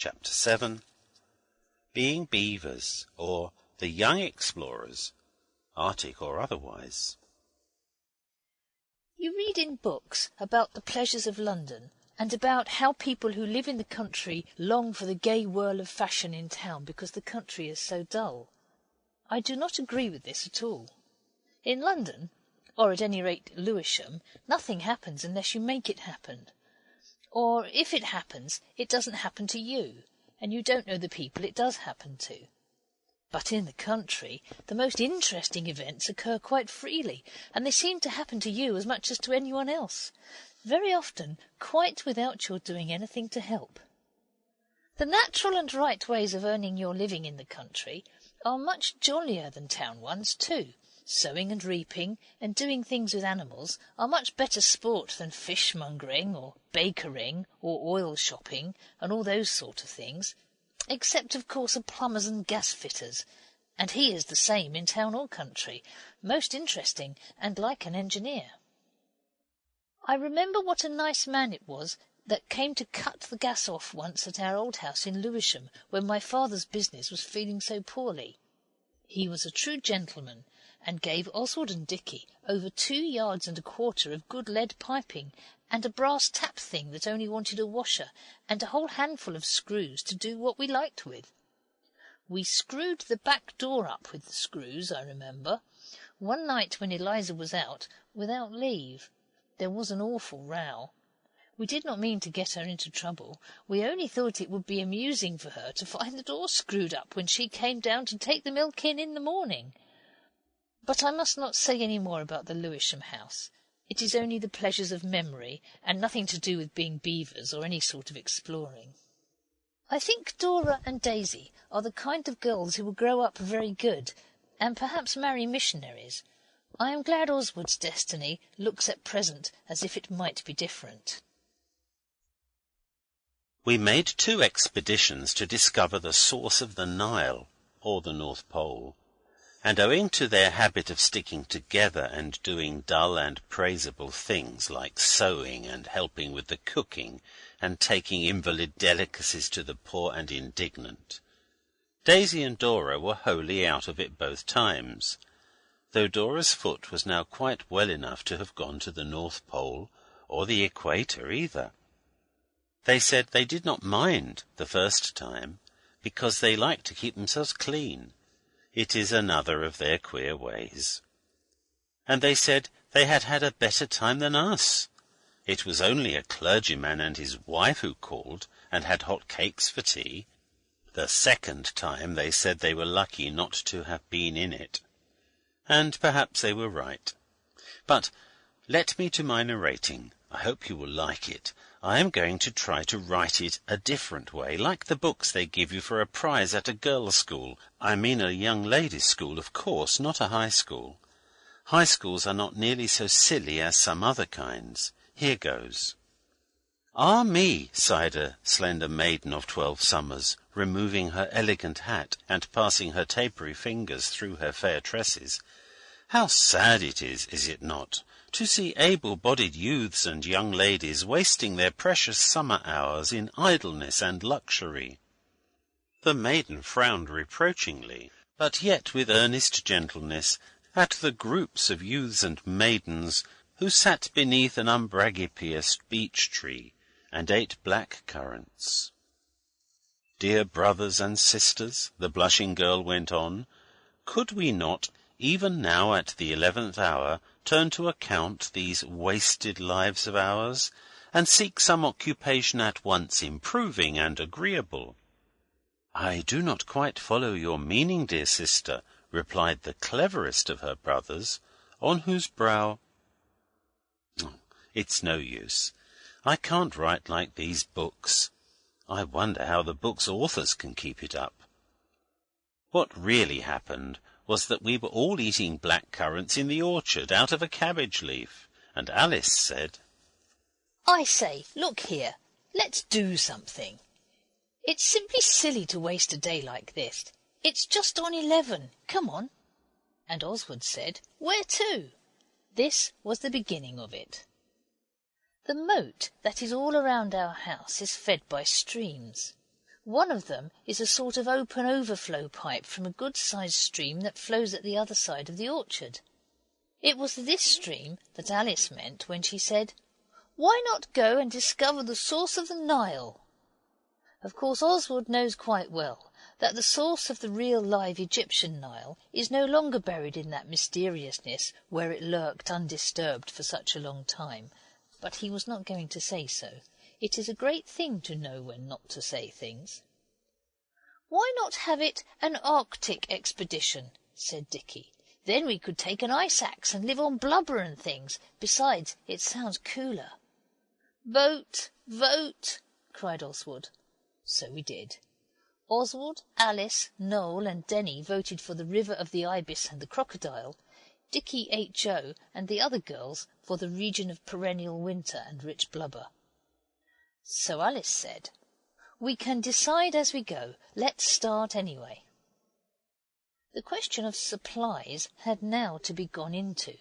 Chapter 7. Being Beavers, or the Young Explorers, Arctic or otherwise. You read in books about the pleasures of London and about how people who live in the country long for the gay whirl of fashion in town because the country is so dull. I do not agree with this at all. In London, or at any rate Lewisham, nothing happens unless you make it happen. Or if it happens, it doesn't happen to you, and you don't know the people it does happen to. But in the country, the most interesting events occur quite freely, and they seem to happen to you as much as to anyone else, very often quite without your doing anything to help. The natural and right ways of earning your living in the country are much jollier than town ones too. Sowing and reaping and doing things with animals are much better sport than fishmongering or bakering or oil shopping and all those sort of things, except of course a plumbers and gas fitters, and he is the same in town or country, most interesting and like an engineer. I remember what a nice man it was that came to cut the gas off once at our old house in Lewisham when my father's business was feeling so poorly. He was a true gentleman, and gave Oswald and Dicky over 2 yards and a quarter of good lead piping, and a brass tap thing that only wanted a washer, and a whole handful of screws to do what we liked with. We screwed the back door up with the screws, I remember, one night when Eliza was out, without leave. There was an awful row. We did not mean to get her into trouble. We only thought it would be amusing for her to find the door screwed up when she came down to take the milk in the morning. But I must not say any more about the Lewisham house. It is only the pleasures of memory, and nothing to do with being beavers or any sort of exploring. I think Dora and Daisy are the kind of girls who will grow up very good, and perhaps marry missionaries. I am glad Oswald's destiny looks at present as if it might be different. We made 2 expeditions to discover the source of the Nile, or the North Pole, and owing to their habit of sticking together and doing dull and praiseable things like sewing and helping with the cooking and taking invalid delicacies to the poor and indignant, Daisy and Dora were wholly out of it both times, though Dora's foot was now quite well enough to have gone to the North Pole or the Equator either. They said they did not mind the first time, because they liked to keep themselves clean. It is another of their queer ways. And they said they had had a better time than us. It was only a clergyman and his wife who called and had hot cakes for tea. The second time they said they were lucky not to have been in it. And perhaps they were right. But let me to my narrating. I hope you will like it. I am going to try to write it a different way, like the books they give you for a prize at a girls' school. I mean a young ladies' school, of course, not a high school. High schools are not nearly so silly as some other kinds. Here goes. "Ah me!" sighed a slender maiden of 12 summers, removing her elegant hat and passing her tapery fingers through her fair tresses. "How sad it is it not, to see able-bodied youths and young ladies wasting their precious summer hours in idleness and luxury." The maiden frowned reproachingly, but yet with earnest gentleness, at the groups of youths and maidens who sat beneath an umbragipeous beech-tree and ate black currants. "Dear brothers and sisters," the blushing girl went on, "could we not, even now at the 11th hour, turn to account these wasted lives of ours, and seek some occupation at once improving and agreeable?" "I do not quite follow your meaning, dear sister," replied the cleverest of her brothers, on whose brow... It's no use. I can't write like these books. I wonder how the books' authors can keep it up. What really happened was that we were all eating black currants in the orchard out of a cabbage leaf, and Alice said, "I say, look here, let's do something. It's simply silly to waste a day like this. It's just on 11. Come on." And Oswald said, "Where to?" This was the beginning of it. The moat that is all around our house is fed by streams. One of them is a sort of open overflow pipe from a good-sized stream that flows at the other side of the orchard. It was this stream that Alice meant when she said, "Why not go and discover the source of the Nile?" Of course, Oswald knows quite well that the source of the real live Egyptian Nile is no longer buried in that mysteriousness where it lurked undisturbed for such a long time, but he was not going to say so. It is a great thing to know when not to say things. "Why not have it an Arctic expedition?" said Dicky. "Then we could take an ice axe and live on blubber and things. Besides, it sounds cooler." "Vote! Vote!" cried Oswald. So we did. Oswald, Alice, Noel and Denny voted for the River of the Ibis and the Crocodile. Dicky, H.O. and the other girls for the region of perennial winter and rich blubber. So Alice said, "We can decide as we go. Let's start anyway." The question of supplies had now to be gone into.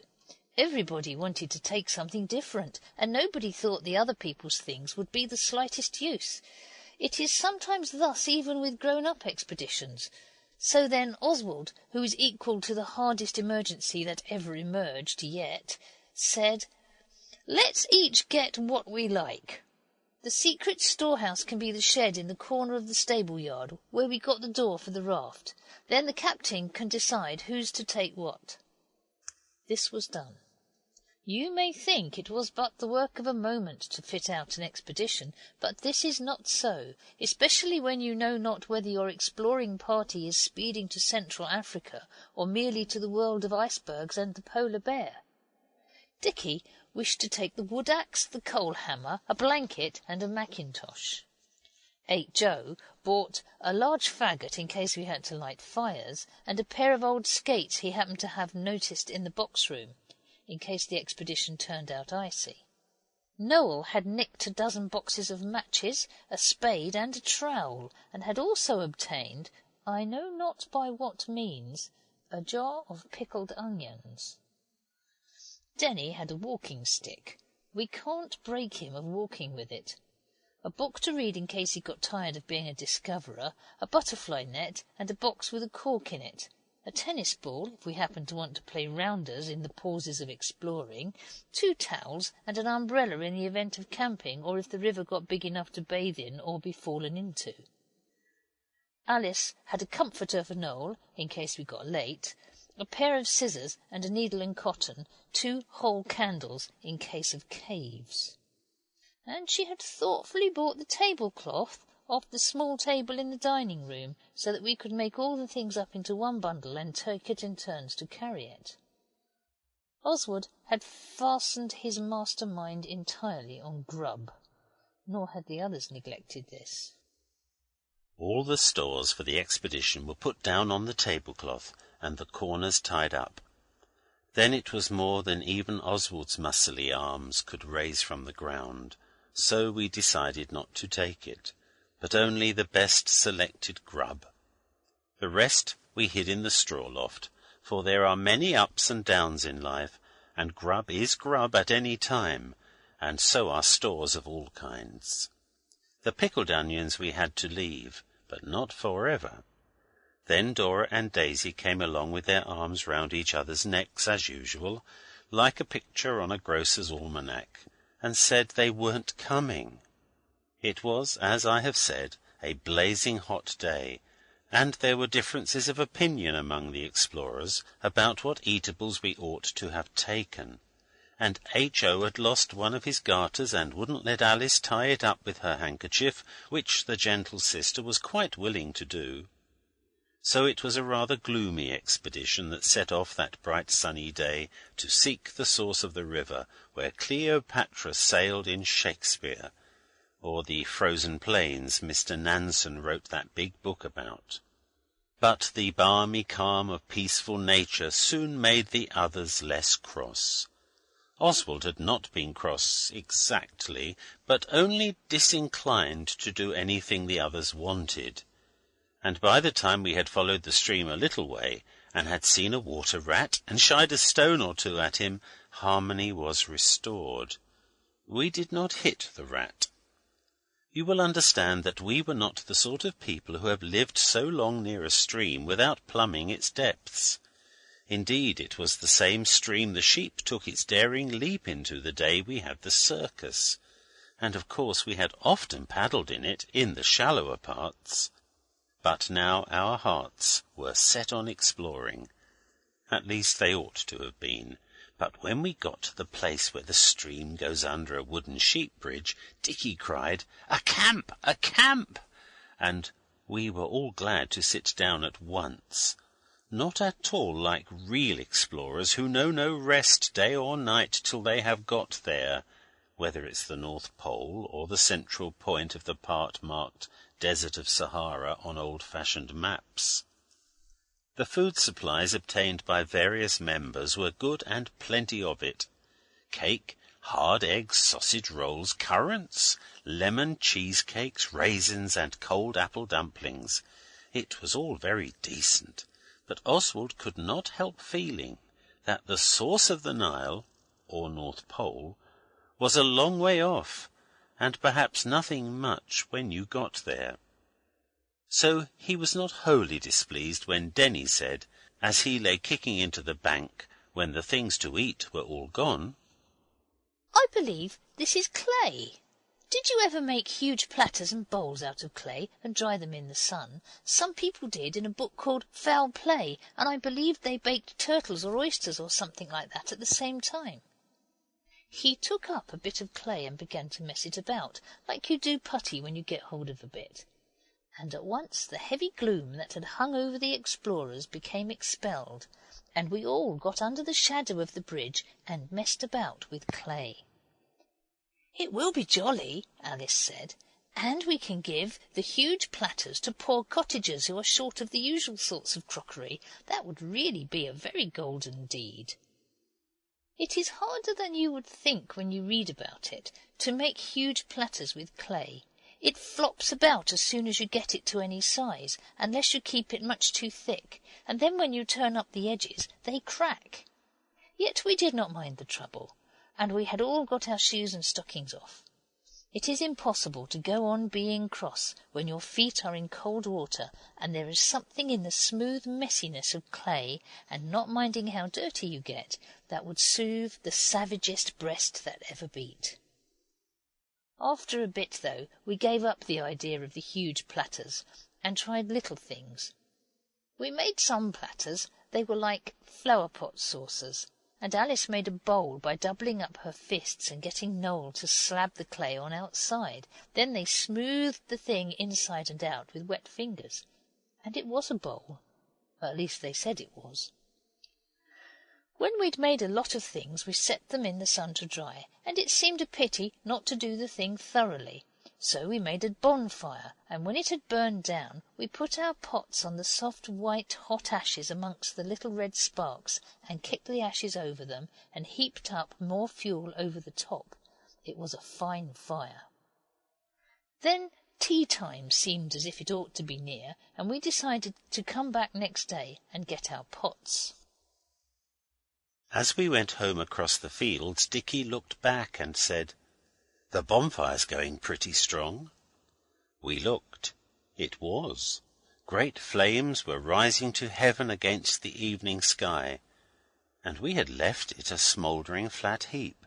Everybody wanted to take something different, and nobody thought the other people's things would be the slightest use. It is sometimes thus even with grown-up expeditions. So then Oswald, who is equal to the hardest emergency that ever emerged yet, said, "Let's each get what we like. The secret storehouse can be the shed in the corner of the stable yard where we got the door for the raft. Then the captain can decide who's to take what." This was done. You may think it was but the work of a moment to fit out an expedition, but this is not so, especially when you know not whether your exploring party is speeding to Central Africa or merely to the world of icebergs and the polar bear. Dicky wished to take the wood axe, the coal hammer, a blanket and a mackintosh. H.O. bought a large faggot in case we had to light fires, and a pair of old skates he happened to have noticed in the box room, in case the expedition turned out icy. Noel had nicked a dozen boxes of matches, a spade and a trowel, and had also obtained, I know not by what means, a jar of pickled onions. Denny had a walking stick. We can't break him of walking with it. A book to read in case he got tired of being a discoverer, a butterfly net, and a box with a cork in it. A tennis ball, if we happened to want to play rounders in the pauses of exploring, 2 towels, and an umbrella in the event of camping or if the river got big enough to bathe in or be fallen into. Alice had a comforter for Noel, in case we got late, a pair of scissors and a needle and cotton, 2 whole candles in case of caves. And she had thoughtfully bought the tablecloth off the small table in the dining room, so that we could make all the things up into one bundle and take it in turns to carry it. Oswald had fastened his mastermind entirely on grub, nor had the others neglected this. All the stores for the expedition were put down on the tablecloth and the corners tied up. Then it was more than even Oswald's muscly arms could raise from the ground, so we decided not to take it, but only the best selected grub. The rest we hid in the straw loft, for there are many ups and downs in life, and grub is grub at any time, and so are stores of all kinds. The pickled onions we had to leave, but not forever. Then Dora and Daisy came along with their arms round each other's necks as usual, like a picture on a grocer's almanac, and said they weren't coming. It was, as I have said, a blazing hot day, and there were differences of opinion among the explorers about what eatables we ought to have taken, and H.O. had lost one of his garters and wouldn't let Alice tie it up with her handkerchief, which the gentle sister was quite willing to do. So it was a rather gloomy expedition that set off that bright sunny day to seek the source of the river where Cleopatra sailed in Shakespeare, or the frozen plains Mr. Nansen wrote that big book about. But the balmy calm of peaceful nature soon made the others less cross. Oswald had not been cross exactly, but only disinclined to do anything the others wanted. And by the time we had followed the stream a little way, and had seen a water rat and shied a stone or two at him, harmony was restored. We did not hit the rat. You will understand that we were not the sort of people who have lived so long near a stream without plumbing its depths. Indeed, it was the same stream the sheep took its daring leap into the day we had the circus, and of course we had often paddled in it in the shallower parts. But now our hearts were set on exploring. At least they ought to have been. But when we got to the place where the stream goes under a wooden sheep bridge, Dicky cried, "A camp! A camp!" And we were all glad to sit down at once. Not at all like real explorers who know no rest day or night till they have got there, whether it's the North Pole or the central point of the part marked Desert of Sahara on old-fashioned maps. The food supplies obtained by various members were good and plenty of it. Cake, hard eggs, sausage rolls, currants, lemon cheesecakes, raisins, and cold apple dumplings. It was all very decent, but Oswald could not help feeling that the source of the Nile, or North Pole, was a long way off, and perhaps nothing much when you got there. So he was not wholly displeased when Denny said, as he lay kicking into the bank when the things to eat were all gone, "I believe this is clay. Did you ever make huge platters and bowls out of clay and dry them in the sun? Some people did in a book called Foul Play, and I believe they baked turtles or oysters or something like that at the same time." He took up a bit of clay and began to mess it about, like you do putty when you get hold of a bit. And at once the heavy gloom that had hung over the explorers became expelled, and we all got under the shadow of the bridge and messed about with clay. "It will be jolly," Alice said, "and we can give the huge platters to poor cottagers who are short of the usual sorts of crockery. That would really be a very golden deed." It is harder than you would think when you read about it to make huge platters with clay. It flops about as soon as you get it to any size, unless you keep it much too thick, and then when you turn up the edges they crack. Yet we did not mind the trouble, and we had all got our shoes and stockings off. It is impossible to go on being cross when your feet are in cold water, and there is something in the smooth messiness of clay, and not minding how dirty you get, that would soothe the savagest breast that ever beat. After a bit, though, we gave up the idea of the huge platters and tried little things. We made some platters. They were like flower-pot saucers, and Alice made a bowl by doubling up her fists and getting Noel to slab the clay on outside. Then they smoothed the thing inside and out with wet fingers, and it was a bowl. At least they said it was. When we'd made a lot of things, we set them in the sun to dry, and it seemed a pity not to do the thing thoroughly. So we made a bonfire, and when it had burned down, we put our pots on the soft white hot ashes amongst the little red sparks, and kicked the ashes over them, and heaped up more fuel over the top. It was a fine fire. Then tea time seemed as if it ought to be near, and we decided to come back next day and get our pots. As we went home across the fields, Dicky looked back and said, "The bonfire's going pretty strong." We looked. It was. Great flames were rising to heaven against the evening sky, and we had left it a smouldering flat heap.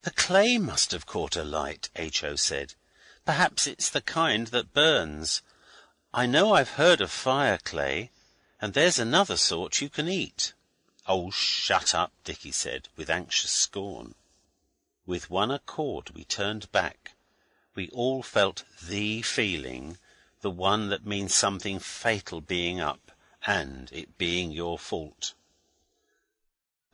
"The clay must have caught alight," H.O. said. "Perhaps it's the kind that burns. I know I've heard of fire clay, and there's another sort you can eat." "Oh, shut up," Dicky said, with anxious scorn. With one accord we turned back. We all felt the feeling, the one that means something fatal being up, and it being your fault.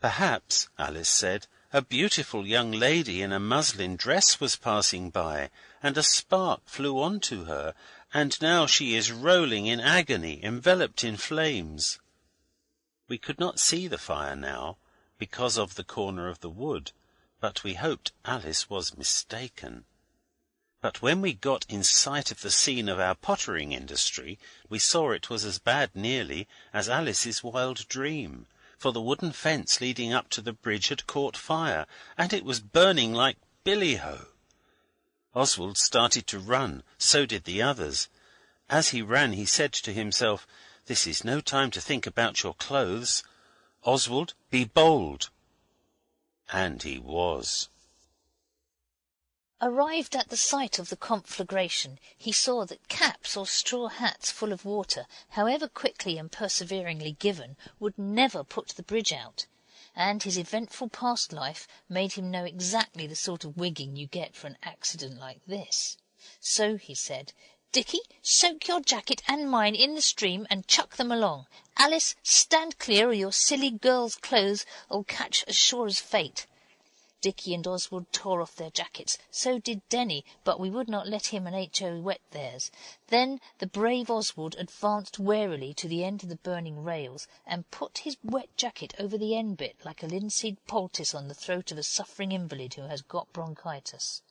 "Perhaps," Alice said, "a beautiful young lady in a muslin dress was passing by, and a spark flew on to her, and now she is rolling in agony, enveloped in flames." We could not see the fire now, because of the corner of the wood, but we hoped Alice was mistaken. But when we got in sight of the scene of our pottering industry, we saw it was as bad nearly as Alice's wild dream, for the wooden fence leading up to the bridge had caught fire, and it was burning like billy-ho. Oswald started to run, so did the others. As he ran, he said to himself, "This is no time to think about your clothes. Oswald, be bold." And he was. Arrived at the site of the conflagration, he saw that caps or straw hats full of water, however quickly and perseveringly given, would never put the bridge out, and his eventful past life made him know exactly the sort of wigging you get for an accident like this. So he said, "Dicky, soak your jacket and mine in the stream and chuck them along. Alice, stand clear or your silly girl's clothes'll catch as sure as fate." Dicky and Oswald tore off their jackets. So did Denny, but we would not let him and H.O. wet theirs. Then the brave Oswald advanced warily to the end of the burning rails and put his wet jacket over the end bit like a linseed poultice on the throat of a suffering invalid who has got bronchitis.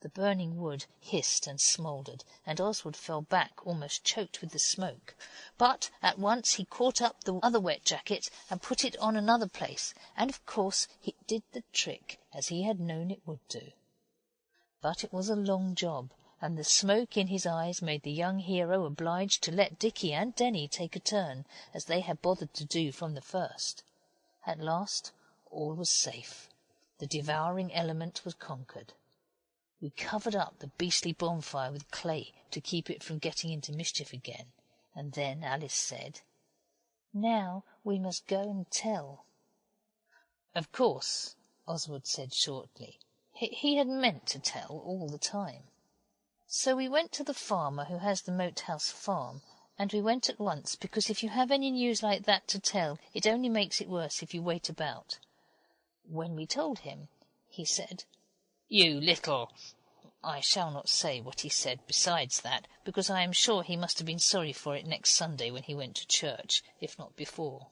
The burning wood hissed and smouldered, and Oswald fell back almost choked with the smoke. But at once he caught up the other wet jacket and put it on another place, and of course it did the trick, as he had known it would do. But it was a long job, and the smoke in his eyes made the young hero obliged to let Dicky and Denny take a turn, as they had bothered to do from the first. At last all was safe. The devouring element was conquered. We covered up the beastly bonfire with clay to keep it from getting into mischief again, and then Alice said, "Now we must go and tell." "Of course," Oswald said shortly. He had meant to tell all the time. So we went to the farmer who has the Moat House farm, and we went at once, because if you have any news like that to tell, it only makes it worse if you wait about. When we told him, he said, "You little—" I shall not say what he said besides that, because I am sure he must have been sorry for it next Sunday when he went to church, if not before.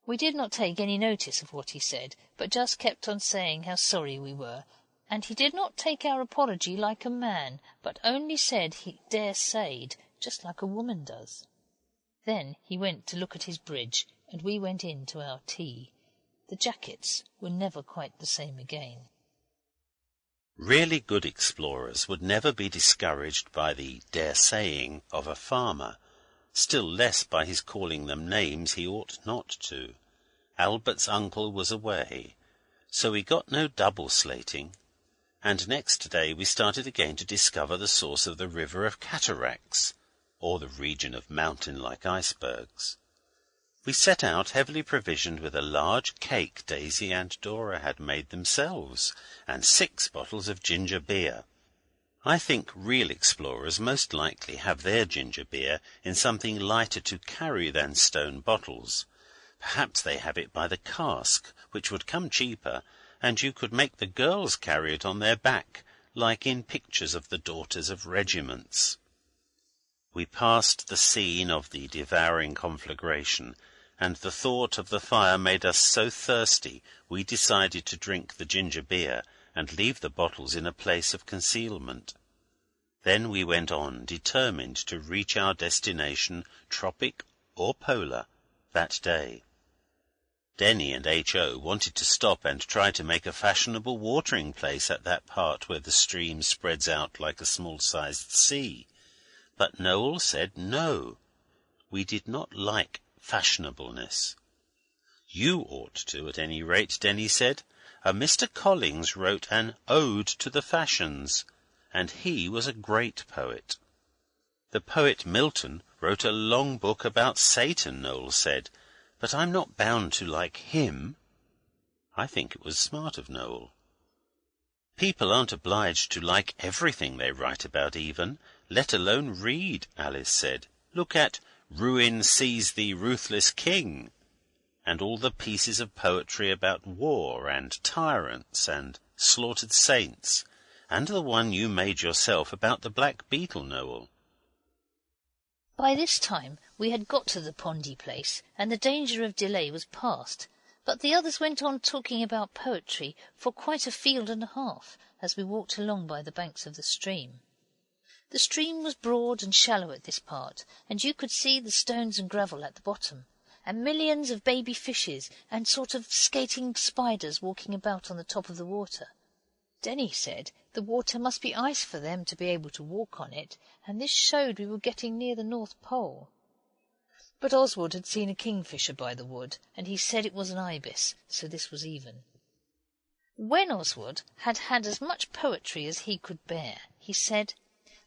We did not take any notice of what he said, but just kept on saying how sorry we were, and he did not take our apology like a man, but only said he daresayed, just like a woman does. Then he went to look at his bridge, and we went in to our tea. The jackets were never quite the same again. Really good explorers would never be discouraged by the daresaying of a farmer, still less by his calling them names he ought not to. Albert's uncle was away, so we got no double slating, and next day we started again to discover the source of the river of cataracts, or the region of mountain-like icebergs. We set out heavily provisioned with a large cake Daisy and Dora had made themselves, and 6 bottles of ginger beer. I think real explorers most likely have their ginger beer in something lighter to carry than stone bottles. Perhaps they have it by the cask, which would come cheaper, and you could make the girls carry it on their back, like in pictures of the daughters of regiments. We passed the scene of the devouring conflagration, and the thought of the fire made us so thirsty we decided to drink the ginger beer and leave the bottles in a place of concealment. Then we went on, determined to reach our destination, tropic or polar, that day. Denny and H.O. wanted to stop and try to make a fashionable watering place at that part where the stream spreads out like a small-sized sea, but Noel said no. We did not like fashionableness. You ought to, at any rate, Denny said. A Mr. Collins wrote an Ode to the Fashions, and he was a great poet. The poet Milton wrote a long book about Satan, Noel said, but I'm not bound to like him. I think it was smart of Noel. People aren't obliged to like everything they write about even, let alone read, Alice said. Look at Ruin Seize Thee, Ruthless King, and all the pieces of poetry about war and tyrants and slaughtered saints, and the one you made yourself about the black beetle, Noel. By this time we had got to the pondy place, and the danger of delay was past, but the others went on talking about poetry for quite a field and a half as we walked along by the banks of the stream. The stream was broad and shallow at this part, and you could see the stones and gravel at the bottom, and millions of baby fishes and sort of skating spiders walking about on the top of the water. Denny said The water must be ice for them to be able to walk on it, and this showed we were getting near the North Pole. But Oswald had seen a kingfisher by the wood, and he said it was an ibis, so this was even. When Oswald had had as much poetry as he could bear, he said,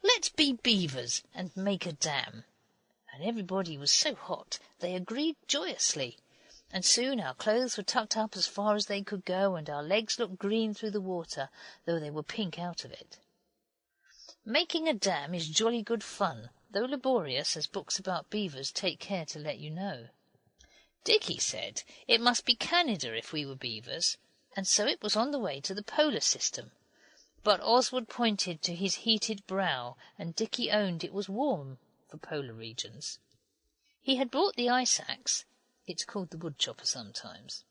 "Let's be beavers and make a dam." And everybody was so hot they agreed joyously, and soon our clothes were tucked up as far as they could go, and our legs looked green through the water, though they were pink out of it. Making a dam is jolly good fun, though laborious, as books about beavers take care to let you know. Dicky said it must be Canada if we were beavers, and so it was on the way to the polar system. But Oswald pointed to his heated brow, and Dicky owned it was warm for polar regions. He had brought the ice axe, it's called the wood chopper sometimes,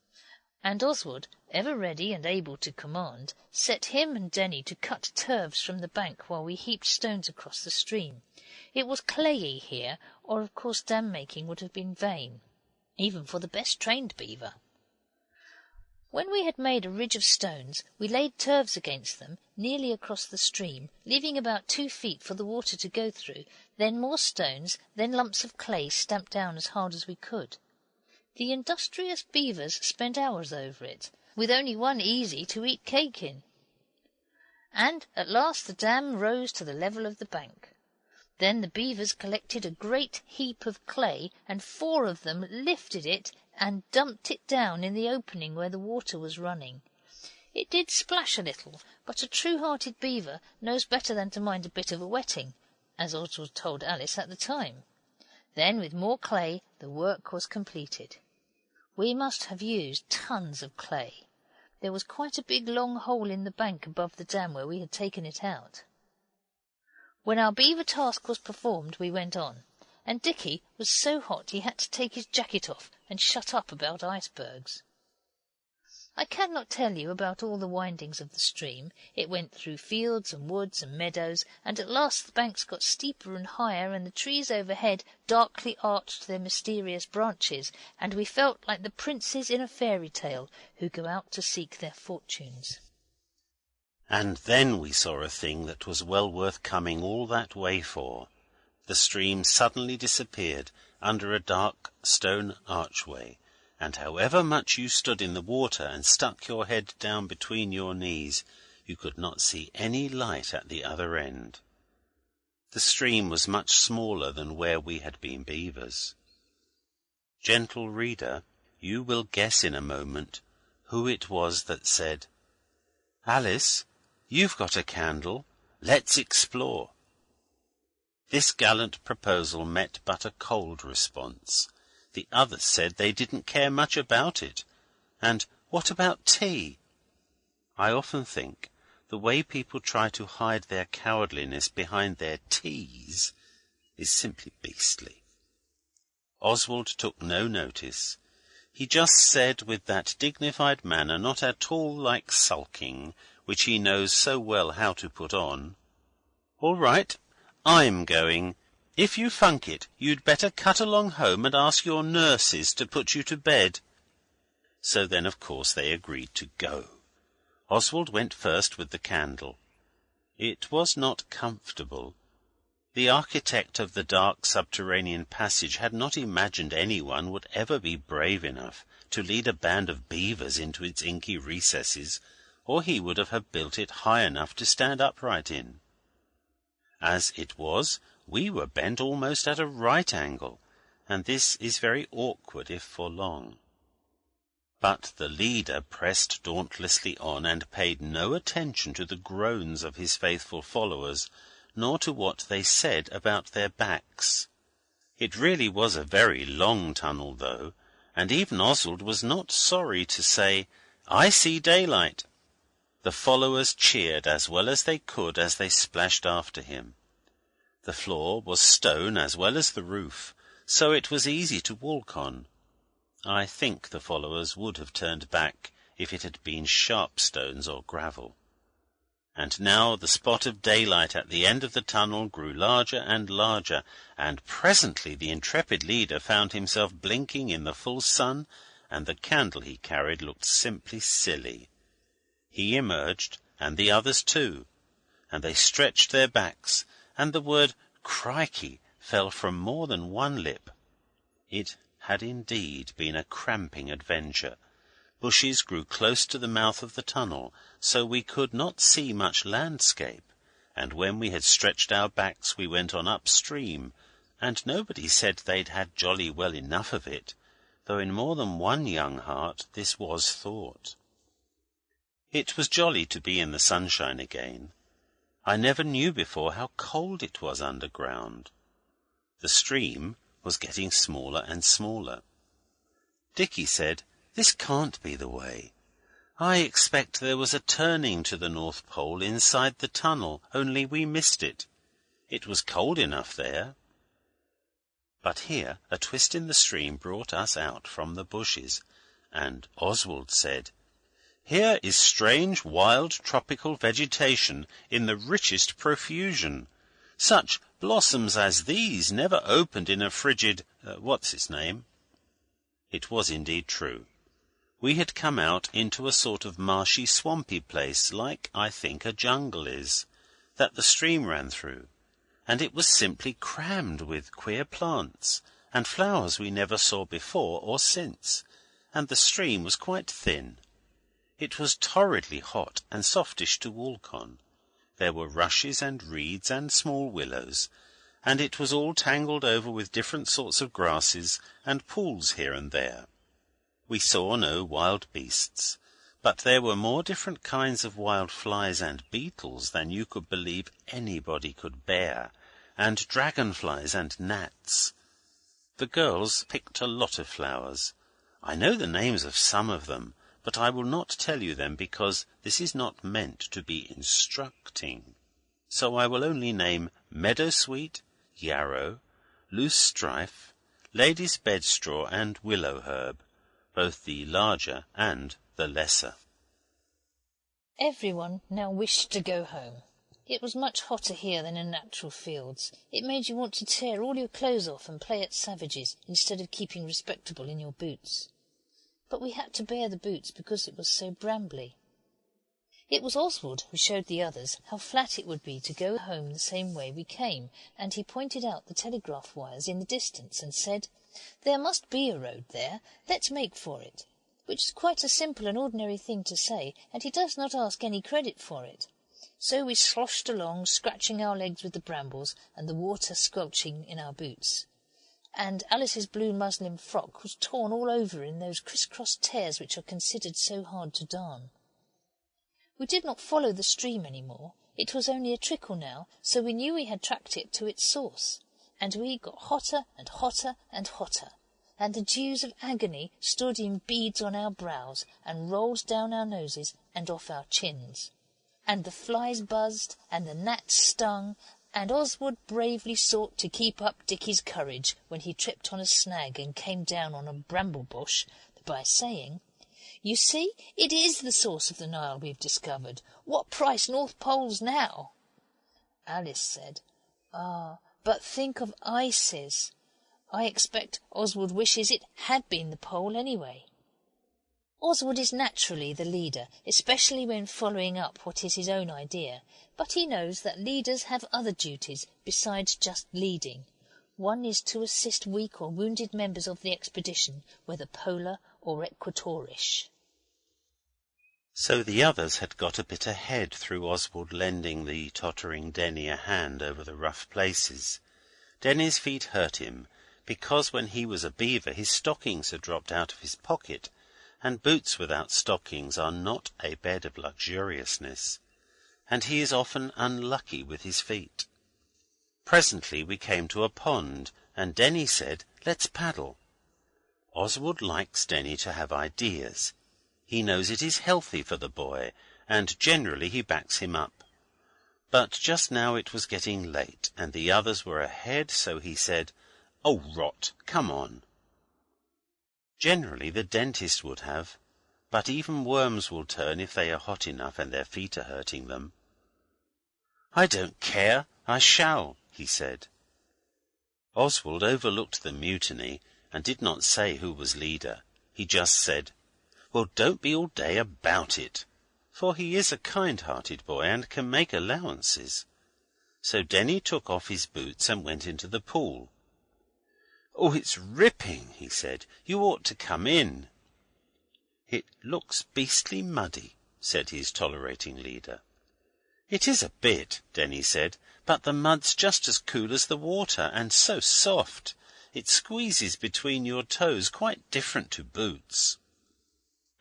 and Oswald, ever ready and able to command, set him and Denny to cut turfs from the bank while we heaped stones across the stream. It was clayey here, or of course dam making would have been vain, even for the best trained beaver. When we had made a ridge of stones, we laid turfs against them, nearly across the stream, leaving about 2 feet for the water to go through, then more stones, then lumps of clay stamped down as hard as we could. The industrious beavers spent hours over it, with only one easy to eat cake in. And at last the dam rose to the level of the bank. Then the beavers collected a great heap of clay, and 4 of them lifted it and dumped it down in the opening where the water was running. It did splash a little, but a true-hearted beaver knows better than to mind a bit of a wetting, as Oswald told Alice at the time. Then, with more clay, the work was completed. We must have used tons of clay. There was quite a big long hole in the bank above the dam where we had taken it out. When our beaver task was performed, we went on, and Dicky was so hot he had to take his jacket off and shut up about icebergs. I cannot tell you about all the windings of the stream. It went through fields and woods and meadows, and at last the banks got steeper and higher, and the trees overhead darkly arched their mysterious branches, and we felt like the princes in a fairy tale who go out to seek their fortunes. And then we saw a thing that was well worth coming all that way for. The stream suddenly disappeared under a dark stone archway, and however much you stood in the water and stuck your head down between your knees, you could not see any light at the other end. The stream was much smaller than where we had been beavers. Gentle reader, you will guess in a moment who it was that said, "Alice, you've got a candle. Let's explore." This gallant proposal met but a cold response. The others said they didn't care much about it. And what about tea? I often think the way people try to hide their cowardliness behind their teas is simply beastly. Oswald took no notice. He just said with that dignified manner not at all like sulking, which he knows so well how to put on, "All right, I'm going. If you funk it, you'd better cut along home and ask your nurses to put you to bed." So then, of course, they agreed to go. Oswald went first with the candle. It was not comfortable. The architect of the dark subterranean passage had not imagined anyone would ever be brave enough to lead a band of beavers into its inky recesses, or he would have built it high enough to stand upright in. As it was, we were bent almost at a right angle, and this is very awkward if for long. But the leader pressed dauntlessly on and paid no attention to the groans of his faithful followers, nor to what they said about their backs. It really was a very long tunnel, though, and even Oswald was not sorry to say, "I see daylight." The followers cheered as well as they could as they splashed after him. The floor was stone as well as the roof, so it was easy to walk on. I think the followers would have turned back if it had been sharp stones or gravel. And now the spot of daylight at the end of the tunnel grew larger and larger, and presently the intrepid leader found himself blinking in the full sun, and the candle he carried looked simply silly. He emerged, and the others too, and they stretched their backs, and the word "crikey" fell from more than one lip. It had indeed been a cramping adventure. Bushes grew close to the mouth of the tunnel, so we could not see much landscape, and when we had stretched our backs we went on upstream, and nobody said they'd had jolly well enough of it, though in more than one young heart this was thought. It was jolly to be in the sunshine again. I never knew before how cold it was underground. The stream was getting smaller and smaller. Dicky said, "This can't be the way. I expect there was a turning to the North Pole inside the tunnel, only we missed it. It was cold enough there." But here a twist in the stream brought us out from the bushes, and Oswald said, "Here is strange, wild, tropical vegetation in the richest profusion. Such blossoms as these never opened in a frigid what's-his-name." It was indeed true. We had come out into a sort of marshy, swampy place, like, I think, a jungle is, that the stream ran through, and it was simply crammed with queer plants and flowers we never saw before or since, and the stream was quite thin. It was torridly hot and softish to walk on. There were rushes and reeds and small willows, and it was all tangled over with different sorts of grasses and pools here and there. We saw no wild beasts, but there were more different kinds of wild flies and beetles than you could believe anybody could bear, and dragonflies and gnats. The girls picked a lot of flowers. I know the names of some of them, but I will not tell you them because this is not meant to be instructing. So I will only name meadowsweet, yarrow, loose strife, lady's bedstraw, and willow herb, both the larger and the lesser. Everyone now wished to go home. It was much hotter here than in natural fields. It made you want to tear all your clothes off and play at savages instead of keeping respectable in your boots. But we had to bear the boots because it was so brambly. It was Oswald who showed the others how flat it would be to go home the same way we came, and he pointed out the telegraph wires in the distance and said, "There must be a road there, let's make for it," which is quite a simple and ordinary thing to say, and he does not ask any credit for it. So we sloshed along, scratching our legs with the brambles and the water squelching in our boots. And Alice's blue muslin frock was torn all over in those criss-cross tears which are considered so hard to darn. We did not follow the stream any more. It was only a trickle now, so we knew we had tracked it to its source. And we got hotter and hotter and hotter, and the dews of agony stood in beads on our brows and rolled down our noses and off our chins. And the flies buzzed, and the gnats stung, and Oswald bravely sought to keep up Dicky's courage when he tripped on a snag and came down on a bramble bush by saying, "You see, it is the source of the Nile we've discovered. What price North Poles now?" Alice said, but think of ices. I expect Oswald wishes it had been the pole anyway." Oswald is naturally the leader, especially when following up what is his own idea, but he knows that leaders have other duties besides just leading. One is to assist weak or wounded members of the expedition, whether polar or equatorish. So the others had got a bit ahead through Oswald lending the tottering Denny a hand over the rough places. Denny's feet hurt him, because when he was a beaver his stockings had dropped out of his pocket, and boots without stockings are not a bed of luxuriousness, and he is often unlucky with his feet. Presently we came to a pond, and Denny said, "Let's paddle." Oswald likes Denny to have ideas. He knows it is healthy for the boy, and generally he backs him up. But just now it was getting late, and the others were ahead, so he said, "Oh, rot, come on." Generally the dentist would have, but even worms will turn if they are hot enough and their feet are hurting them. "I don't care, I shall," he said. Oswald overlooked the mutiny and did not say who was leader. He just said, "Well, don't be all day about it," for he is a kind-hearted boy and can make allowances. So Denny took off his boots and went into the pool. "Oh, it's ripping," he said. "You ought to come in." "It looks beastly muddy," said his tolerating leader. "It is a bit," Denny said, "but the mud's just as cool as the water, and so soft. It squeezes between your toes, quite different to boots."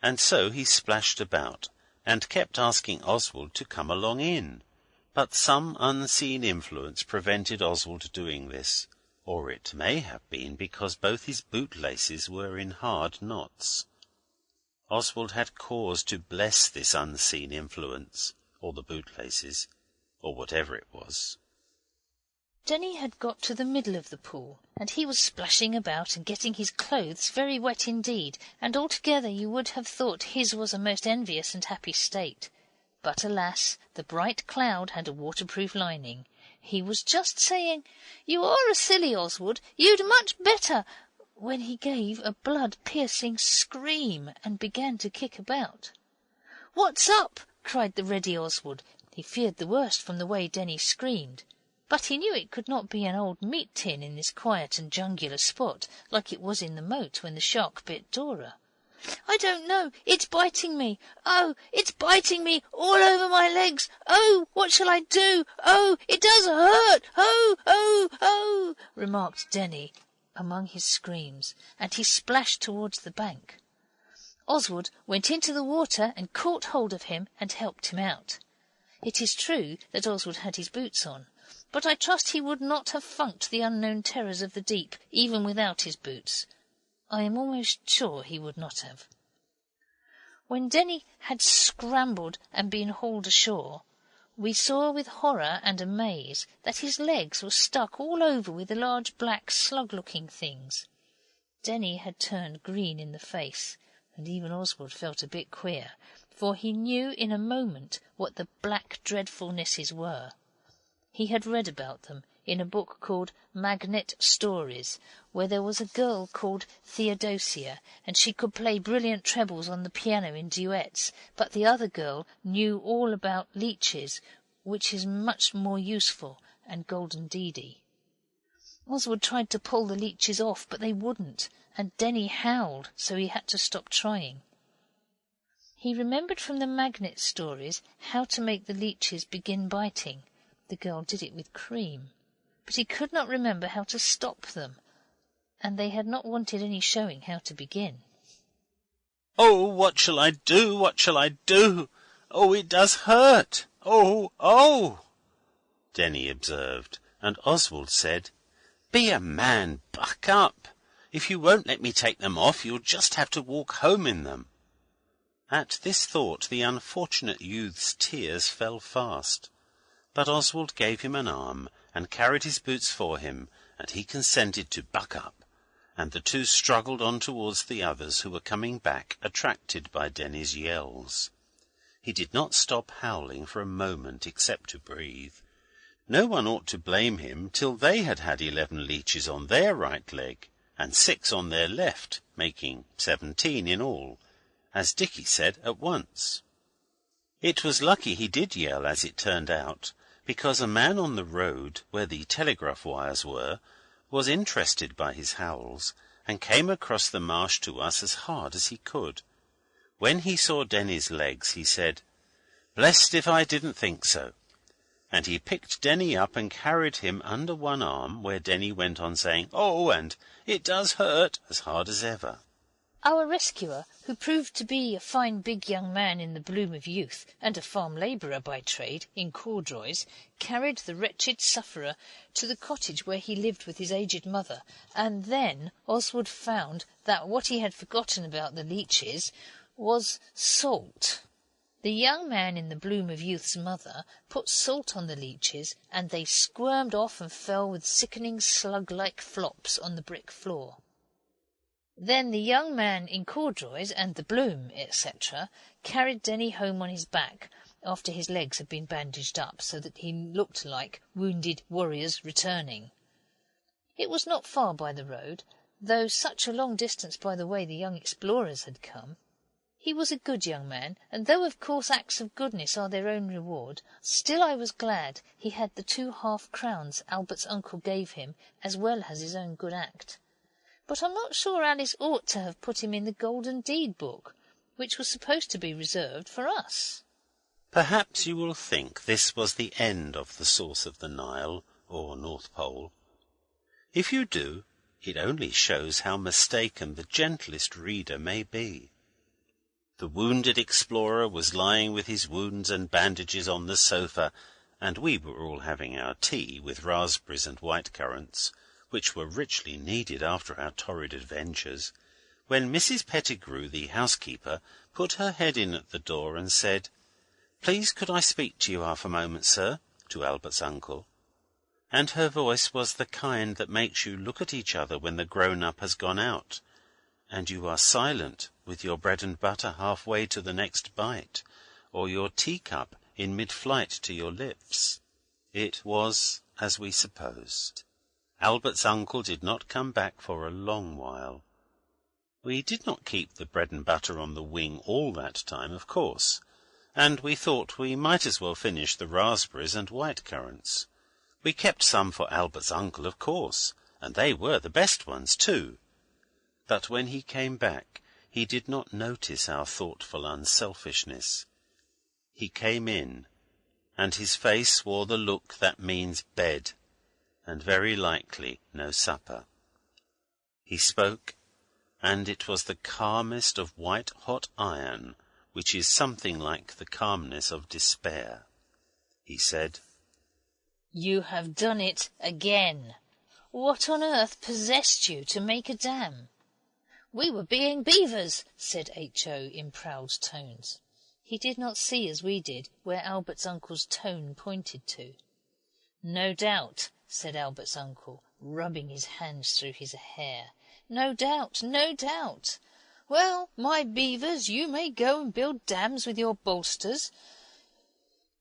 And so he splashed about, and kept asking Oswald to come along in. But some unseen influence prevented Oswald doing this, or it may have been because both his bootlaces were in hard knots. Oswald had cause to bless this unseen influence, or the bootlaces, or whatever it was. Denny had got to the middle of the pool, and he was splashing about and getting his clothes very wet indeed, and altogether you would have thought his was a most envious and happy state. But alas, the bright cloud had a waterproof lining. He was just saying, "You are a silly, Oswald, you'd much better," when he gave a blood-piercing scream and began to kick about. "What's up?" cried the ready Oswald. He feared the worst from the way Denny screamed, but he knew it could not be an old meat tin in this quiet and jungular spot, like it was in the moat when the shark bit Dora. "I don't know. It's biting me. Oh, it's biting me all over my legs. Oh, what shall I do? Oh, it does hurt. Oh, oh, oh," remarked Denny among his screams, and he splashed towards the bank. Oswald went into the water and caught hold of him and helped him out. It is true that Oswald had his boots on, but I trust he would not have funked the unknown terrors of the deep even without his boots. I am almost sure he would not have. When Denny had scrambled and been hauled ashore, we saw with horror and amaze that his legs were stuck all over with the large black slug-looking things. Denny had turned green in the face, and even Oswald felt a bit queer, for he knew in a moment what the black dreadfulnesses were. He had read about them in a book called Magnet Stories, where there was a girl called Theodosia, and she could play brilliant trebles on the piano in duets, but the other girl knew all about leeches, which is much more useful, and golden deedy. Oswald tried to pull the leeches off, but they wouldn't, and Denny howled, so he had to stop trying. He remembered from the Magnet Stories how to make the leeches begin biting. The girl did it with cream, but he could not remember how to stop them, and they had not wanted any showing how to begin. "Oh, what shall I do? What shall I do? Oh, it does hurt! Oh, oh!" Denny observed, and Oswald said, "Be a man, buck up. If you won't let me take them off, you'll just have to walk home in them." At this thought the unfortunate youth's tears fell fast, but Oswald gave him an arm and carried his boots for him, and he consented to buck up, and the two struggled on towards the others, who were coming back, attracted by Denny's yells. He did not stop howling for a moment except to breathe. No one ought to blame him till they had had 11 leeches on their right leg, and 6 on their left, making 17 in all, as Dicky said at once. It was lucky he did yell, as it turned out, because a man on the road, where the telegraph wires were, was interested by his howls, and came across the marsh to us as hard as he could. When he saw Denny's legs, he said, "Blessed if I didn't think so," and he picked Denny up and carried him under one arm, where Denny went on saying, "Oh, and it does hurt," as hard as ever. Our rescuer, who proved to be a fine big young man in the bloom of youth, and a farm labourer by trade, in corduroys, carried the wretched sufferer to the cottage where he lived with his aged mother, and then Oswald found that what he had forgotten about the leeches was salt. The young man in the bloom of youth's mother put salt on the leeches, and they squirmed off and fell with sickening slug-like flops on the brick floor. Then the young man in corduroys and the bloom, etc., carried Denny home on his back, after his legs had been bandaged up, so that he looked like wounded warriors returning. It was not far by the road, though such a long distance by the way the young explorers had come. He was a good young man, and though of course acts of goodness are their own reward, still I was glad he had the 2 half-crowns Albert's uncle gave him, as well as his own good act. But I'm not sure Alice ought to have put him in the Golden Deed book, which was supposed to be reserved for us. Perhaps you will think this was the end of the source of the Nile, or North Pole. If you do, it only shows how mistaken the gentlest reader may be. The wounded explorer was lying with his wounds and bandages on the sofa, and we were all having our tea with raspberries and white currants, which were richly needed after our torrid adventures, when Mrs. Pettigrew, the housekeeper, put her head in at the door and said, "Please could I speak to you half a moment, sir?" to Albert's uncle. And her voice was the kind that makes you look at each other when the grown-up has gone out, and you are silent with your bread and butter half-way to the next bite, or your teacup in mid-flight to your lips. It was as we supposed. Albert's uncle did not come back for a long while. We did not keep the bread and butter on the wing all that time, of course, and we thought we might as well finish the raspberries and white currants. We kept some for Albert's uncle, of course, and they were the best ones, too. But when he came back, he did not notice our thoughtful unselfishness. He came in, and his face wore the look that means bed, and very likely no supper. He spoke, and it was the calmest of white-hot iron, which is something like the calmness of despair. He said, "You have done it again. What on earth possessed you to make a dam?" "We were being beavers," said H.O. in proud tones. He did not see, as we did, where Albert's uncle's tone pointed to. "No doubt," said Albert's uncle, rubbing his hands through his hair. "No doubt, no doubt. Well, my beavers, you may go and build dams with your bolsters.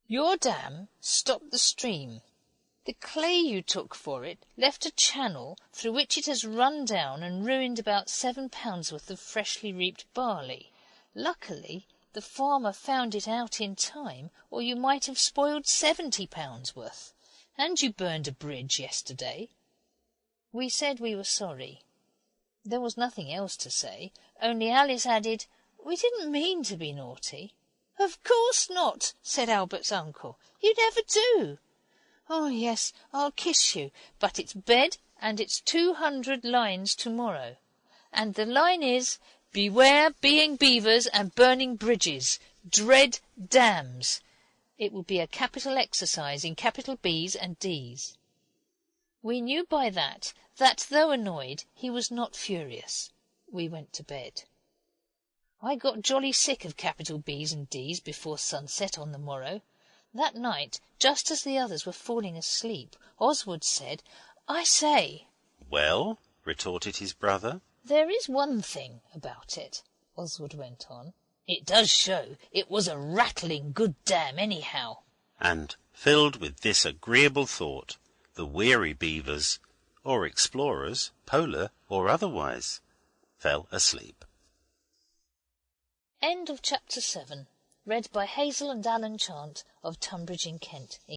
Your dam stopped the stream. The clay you took for it left a channel through which it has run down and ruined about 7 pounds worth of freshly reaped barley. Luckily, the farmer found it out in time, or you might have spoiled 70 pounds worth. And you burned a bridge yesterday." We said we were sorry. There was nothing else to say, only Alice added, "We didn't mean to be naughty." "Of course not," said Albert's uncle. "You never do." "Oh, yes, I'll kiss you, but it's bed and it's 200 lines tomorrow. And the line is, 'Beware being beavers and burning bridges. Dread dams.' It will be a capital exercise in capital B's and D's." We knew by that though annoyed, he was not furious. We went to bed. I got jolly sick of capital B's and D's before sunset on the morrow. That night, just as the others were falling asleep, Oswald said, "I say." "Well?" retorted his brother. "There is one thing about it," Oswald went on. "It does show it was a rattling good dam anyhow." And, filled with this agreeable thought, the weary beavers, or explorers, polar or otherwise, fell asleep. End of chapter 7. Read by Hazel and Alan Chant of Tunbridge in Kent.